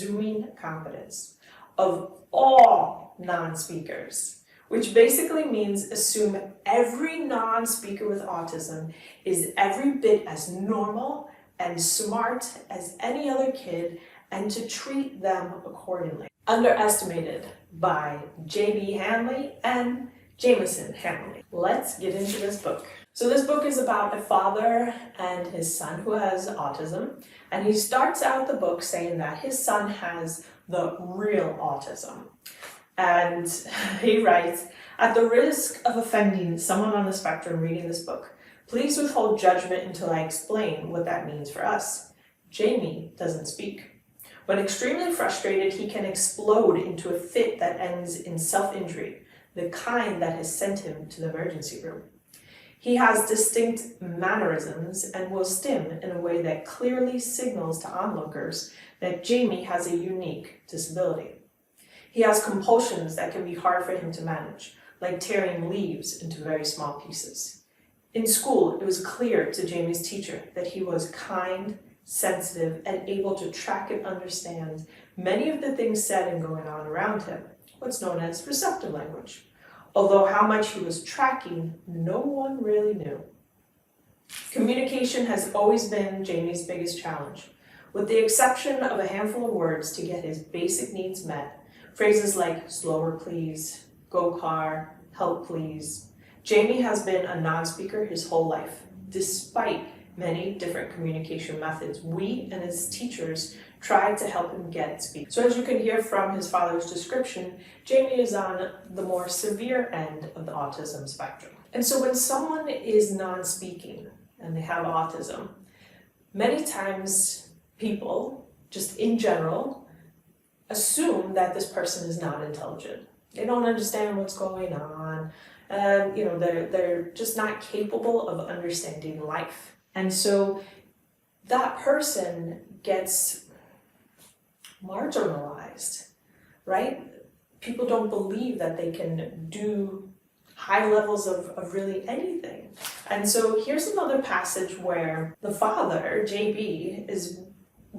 presuming competence of all non-speakers, which basically means assume every non-speaker with autism is every bit as normal and smart as any other kid and to treat them accordingly. Underestimated by J.B. Hanley and Jameson Hanley. Let's get into this book. So this book is about a father and his son who has autism, and he starts out the book saying that his son has the real autism. And he writes, "At the risk of offending someone on the spectrum reading this book, please withhold judgment until I explain what that means for us. Jamie doesn't speak. When extremely frustrated, he can explode into a fit that ends in self-injury, the kind that has sent him to the emergency room. He has distinct mannerisms and will stim in a way that clearly signals to onlookers that Jamie has a unique disability. He has compulsions that can be hard for him to manage, like tearing leaves into very small pieces. In school, it was clear to Jamie's teacher that he was kind, sensitive, and able to track and understand many of the things said and going on around him, what's known as receptive language. Although how much he was tracking, no one really knew. Communication has always been Jamie's biggest challenge. With the exception of a handful of words to get his basic needs met, phrases like slower please, go car, help please. Jamie has been a non-speaker his whole life, despite many different communication methods. We and his teachers tried to help him get speak. So as you can hear from his father's description, Jamie is on the more severe end of the autism spectrum. And so when someone is non-speaking and they have autism, many times people, just in general, assume that this person is not intelligent. They don't understand what's going on, and they're just not capable of understanding life. And so that person gets marginalized, right? People don't believe that they can do high levels of really anything. And so here's another passage where the father, JB, is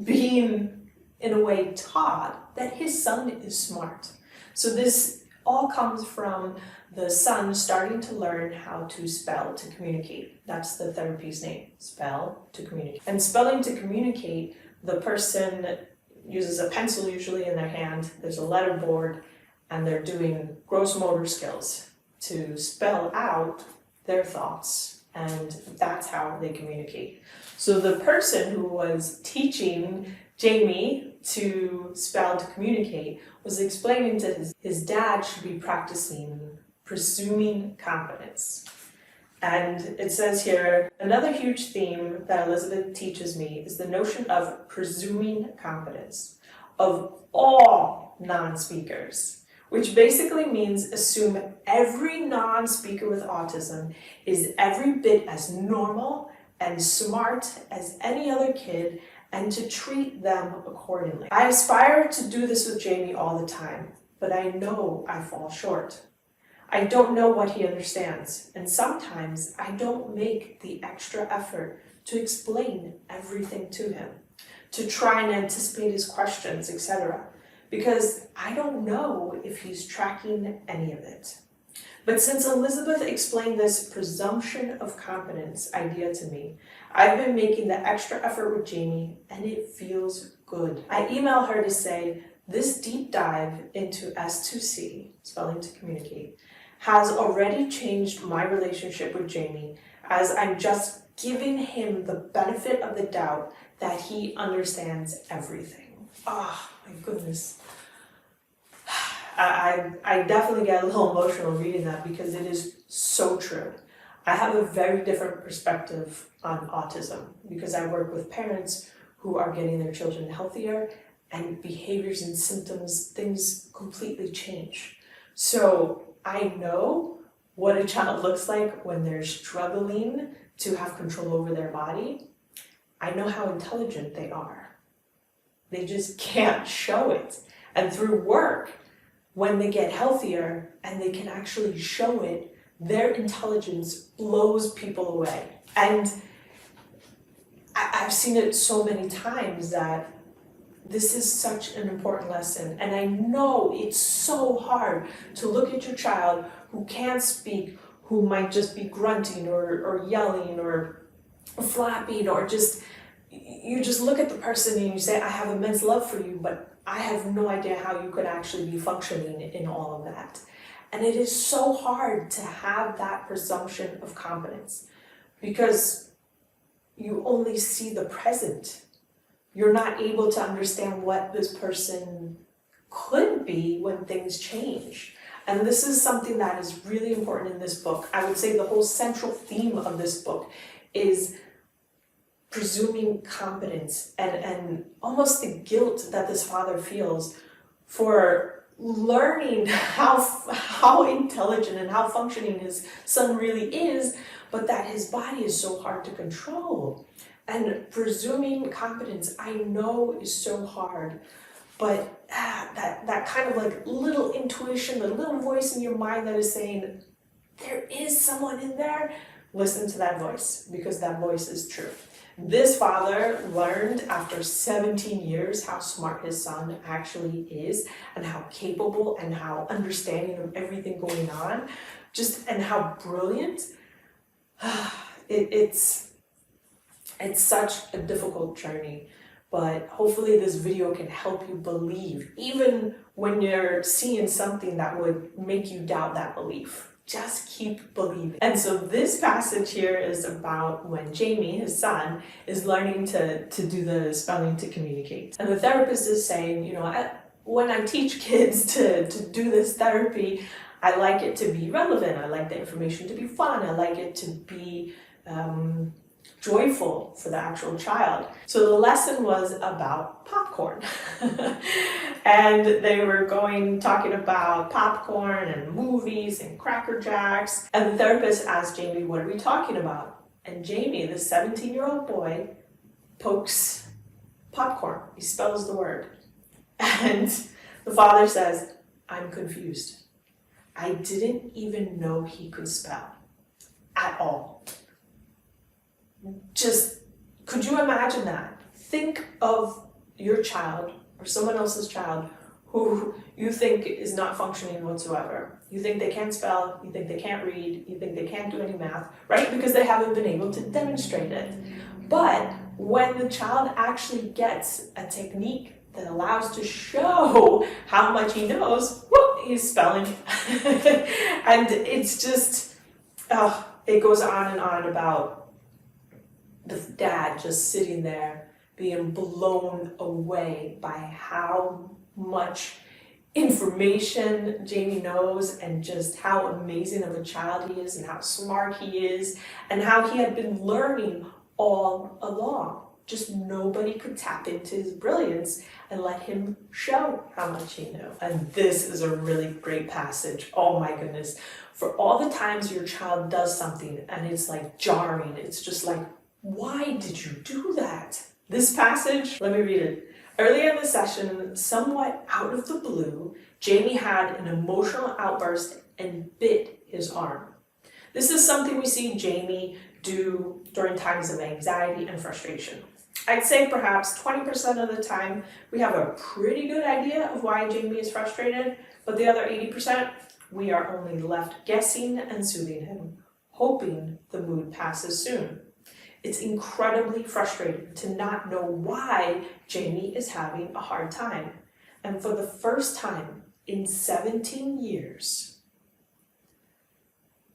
being, in a way, taught that his son is smart. So this all comes from the son starting to learn how to spell to communicate. That's the therapy's name, spell to communicate. And spelling to communicate, the person uses a pencil usually in their hand, there's a letter board, and they're doing gross motor skills to spell out their thoughts, and that's how they communicate. So the person who was teaching Jamie to spell to communicate was explaining to his dad should be practicing presuming competence. And it says here, another huge theme that Elizabeth teaches me is the notion of presuming competence of all non-speakers, which basically means assume every non-speaker with autism is every bit as normal and smart as any other kid and to treat them accordingly. I aspire to do this with Jamie all the time, but I know I fall short. I don't know what he understands, and sometimes I don't make the extra effort to explain everything to him, to try and anticipate his questions, etc., because I don't know if he's tracking any of it. But since Elizabeth explained this presumption of competence idea to me, I've been making the extra effort with Jamie, and it feels good. I email her to say, this deep dive into S2C, spelling to communicate, has already changed my relationship with Jamie, as I'm just giving him the benefit of the doubt that he understands everything. Oh my goodness. I definitely get a little emotional reading that because it is so true. I have a very different perspective on autism because I work with parents who are getting their children healthier, and behaviors and symptoms, things completely change. So I know what a child looks like when they're struggling to have control over their body. I know how intelligent they are. They just can't show it. And through work, when they get healthier and they can actually show it, their intelligence blows people away. And I've seen it so many times that this is such an important lesson. And I know it's so hard to look at your child who can't speak, who might just be grunting or yelling or flapping, or just, you just look at the person and you say, I have immense love for you, but I have no idea how you could actually be functioning in all of that. And it is so hard to have that presumption of competence because you only see the present. You're not able to understand what this person could be when things change. And this is something that is really important in this book. I would say the whole central theme of this book is presuming competence and almost the guilt that this father feels for learning how intelligent and how functioning his son really is, but that his body is so hard to control. And presuming competence, I know, is so hard, but that kind of like little intuition, the little voice in your mind that is saying, there is someone in there, listen to that voice, because that voice is true. This father learned after 17 years how smart his son actually is, and how capable and how understanding of everything going on, and how brilliant. It's such a difficult journey, but hopefully this video can help you believe, even when you're seeing something that would make you doubt that belief. Just keep believing. And so this passage here is about when Jamie, his son, is learning to do the spelling to communicate. And the therapist is saying, you know, when I teach kids to do this therapy, I like it to be relevant. I like the information to be fun. I like it to be joyful for the actual child. So the lesson was about popcorn. And they were talking about popcorn and movies and Cracker Jacks. And the therapist asked Jamie, what are we talking about? And Jamie, the 17-year-old boy, pokes popcorn. He spells the word. And the father says, I'm confused. I didn't even know he could spell at all. Could you imagine that? Think of your child or someone else's child who you think is not functioning whatsoever. You think they can't spell, you think they can't read, you think they can't do any math, right? Because they haven't been able to demonstrate it. But when the child actually gets a technique that allows to show how much he knows, whoop, he's spelling. And it's just, it goes on and on about the dad just sitting there being blown away by how much information Jamie knows and just how amazing of a child he is and how smart he is and how he had been learning all along. Just nobody could tap into his brilliance and let him show how much he knew. And this is a really great passage. Oh my goodness. For all the times your child does something and it's like jarring, it's just like, why did you do that? This passage, let me read it. Earlier in the session, somewhat out of the blue, Jamie had an emotional outburst and bit his arm. This is something we see Jamie do during times of anxiety and frustration. I'd say perhaps 20% of the time we have a pretty good idea of why Jamie is frustrated, but the other 80%, we are only left guessing and soothing him, hoping the mood passes soon. It's incredibly frustrating to not know why Jamie is having a hard time. And for the first time in 17 years,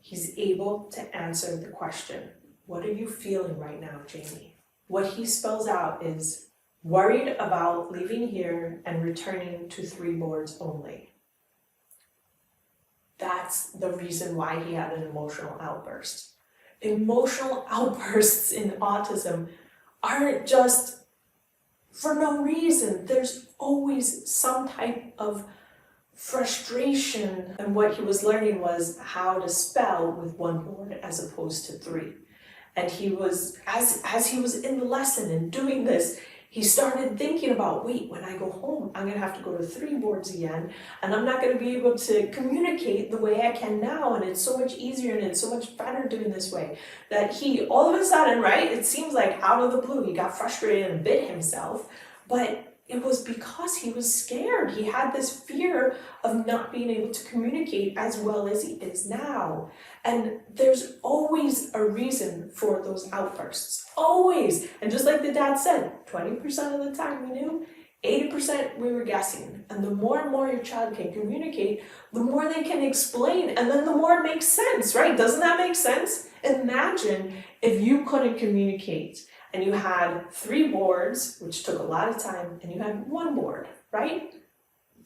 he's able to answer the question, what are you feeling right now, Jamie? What he spells out is worried about leaving here and returning to 3 boards only. That's the reason why he had an emotional outburst. Emotional outbursts in autism aren't just for no reason. There's always some type of frustration. And what he was learning was how to spell with 1 board as opposed to 3. And he was, as he was in the lesson and doing this, he started thinking about, wait, when I go home, I'm gonna have to go to 3 boards again, and I'm not gonna be able to communicate the way I can now, and it's so much easier and it's so much better doing this way. That he, all of a sudden, right, it seems like out of the blue, he got frustrated and bit himself, but it was because he was scared. He had this fear of not being able to communicate as well as he is now. And there's always a reason for those outbursts, always. And just like the dad said, 20% of the time we knew, 80% we were guessing. And the more and more your child can communicate, the more they can explain, and then the more it makes sense, right? Doesn't that make sense? Imagine if you couldn't communicate and you had 3 boards, which took a lot of time, and you had 1 board, right?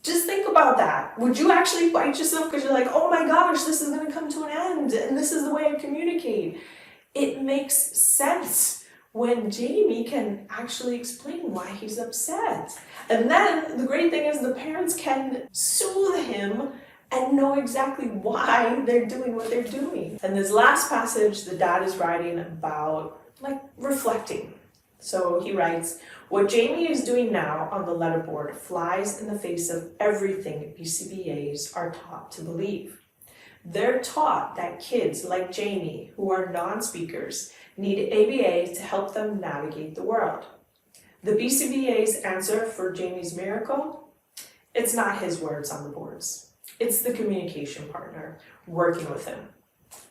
Just think about that. Would you actually bite yourself because you're like, oh my gosh, this is going to come to an end, and this is the way I communicate? It makes sense when Jamie can actually explain why he's upset. And then the great thing is the parents can soothe him and know exactly why they're doing what they're doing. And this last passage, the dad is writing about reflecting. So he writes, what Jamie is doing now on the letterboard flies in the face of everything BCBAs are taught to believe. They're taught that kids like Jamie, who are non-speakers, need ABA to help them navigate the world. The BCBA's answer for Jamie's miracle? It's not his words on the boards. It's the communication partner working with him.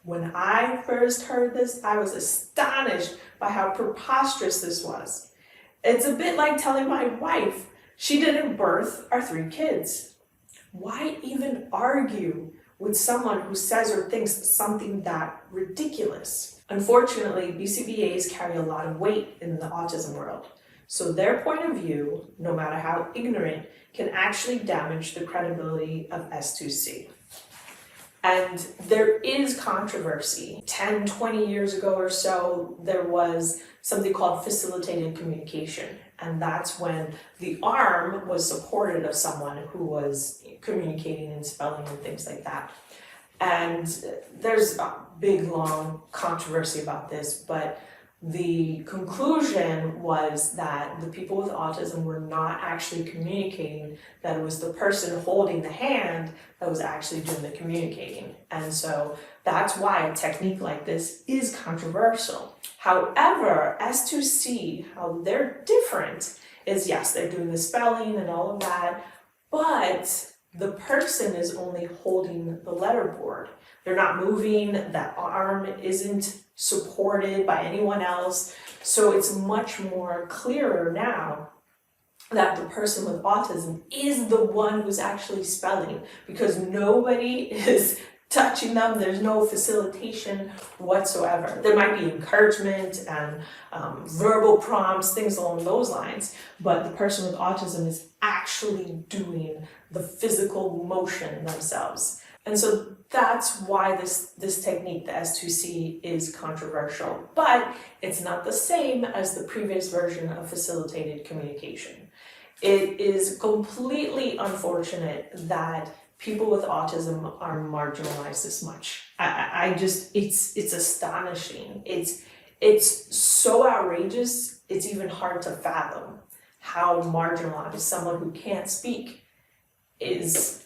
When I first heard this, I was astonished by how preposterous this was. It's a bit like telling my wife she didn't birth our 3 kids. Why even argue with someone who says or thinks something that ridiculous? Unfortunately, BCBAs carry a lot of weight in the autism world. So their point of view, no matter how ignorant, can actually damage the credibility of S2C. And there is controversy. 10, 20 years ago or so, there was something called facilitated communication. And that's when the arm was supported of someone who was communicating and spelling and things like that. And there's a big, long controversy about this, but the conclusion was that the people with autism were not actually communicating, that it was the person holding the hand that was actually doing the communicating. And so that's why a technique like this is controversial. However, S2C, how they're different is, yes, they're doing the spelling and all of that, but the person is only holding the letterboard. They're not moving, that arm isn't supported by anyone else. So it's much more clearer now that the person with autism is the one who's actually spelling, because nobody is touching them. There's no facilitation whatsoever. There might be encouragement and verbal prompts, things along those lines, but the person with autism is actually doing the physical motion themselves. And so that's why this technique, the S2C, is controversial, but it's not the same as the previous version of facilitated communication. It is completely unfortunate that people with autism are marginalized this much. It's astonishing. It's so outrageous, it's even hard to fathom how marginalized someone who can't speak is.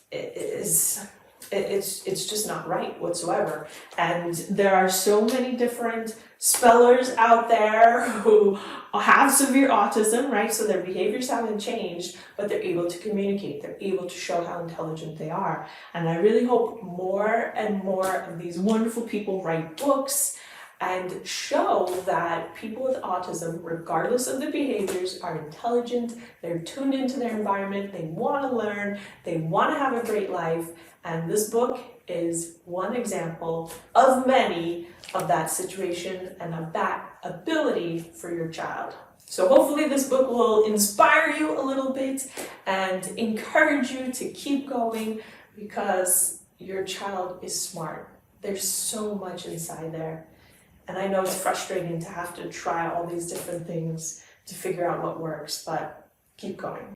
It's just not right whatsoever. And there are so many different spellers out there who have severe autism, right? So their behaviors haven't changed, but they're able to communicate. They're able to show how intelligent they are. And I really hope more and more of these wonderful people write books and show that people with autism, regardless of their behaviors, are intelligent, they're tuned into their environment, they want to learn, they want to have a great life. And this book is one example of many of that situation and of that ability for your child. So hopefully this book will inspire you a little bit and encourage you to keep going, because your child is smart. There's so much inside there. And I know it's frustrating to have to try all these different things to figure out what works, but keep going.